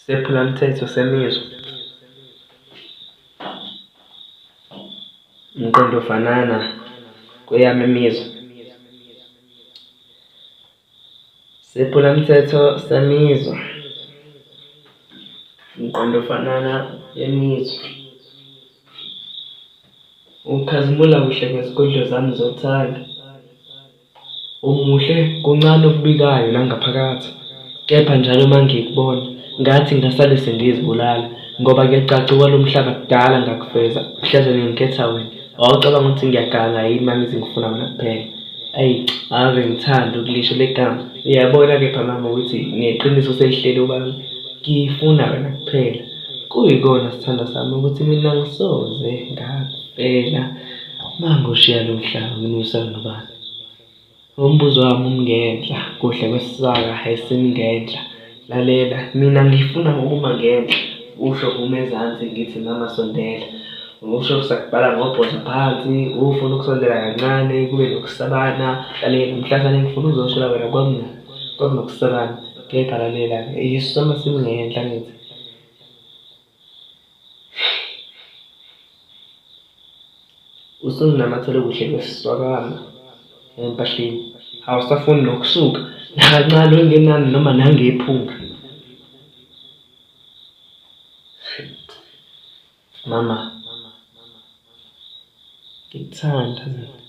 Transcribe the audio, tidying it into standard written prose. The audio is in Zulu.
Sephulamthetho semizwa, umqondo ofanana kweyami imizwa. Sephulamthetho semizwa, umqondo ofanana yemizwa. Ukukhazimula kuhle kwezikondlo zami zothando. Umuhle kuncane okubikayo nangaphakathi, kepha njalo uma ngikubona ngathi ngingasale sengizibulala ngoba kuyacaca kwalo mhlaba kudala ngakufeza hleze ngikhetha wena. Wawucabanga ukuthi ngiyaganga yini uma ngithi ngifuna wena kuphela? Ayi, ave ngithanda ukulisho legama. Uyabona kepha mama ukuthi neqiniso selihleli obala ngifuna wena kuphela. Kuyikona sithando sami ukuthi mina ngisoze ngakufela uma ngushiya lo mhlaba nginusa nobani. Umbuzo wami umngenhla kuhle kwesisaka esimngenhla. Lalela, mina ngifuna ukuma ngenhla, usho uma ezansi ngithi mama sondela. Usho sakubhala ngobhoza phansi, ufuna ukusondela kancane kube nokusabana. Lalela, mhlazane ngifuna uzosho wena kwakunokusabana, kepha lalela-ke isona simngenhla ngithi. Usunginamathele kuhle kwesiswakama empahleni. Awusafuni nokusuka nakancane okungenani noma nangephunga. Mama, ngikuthanda mina.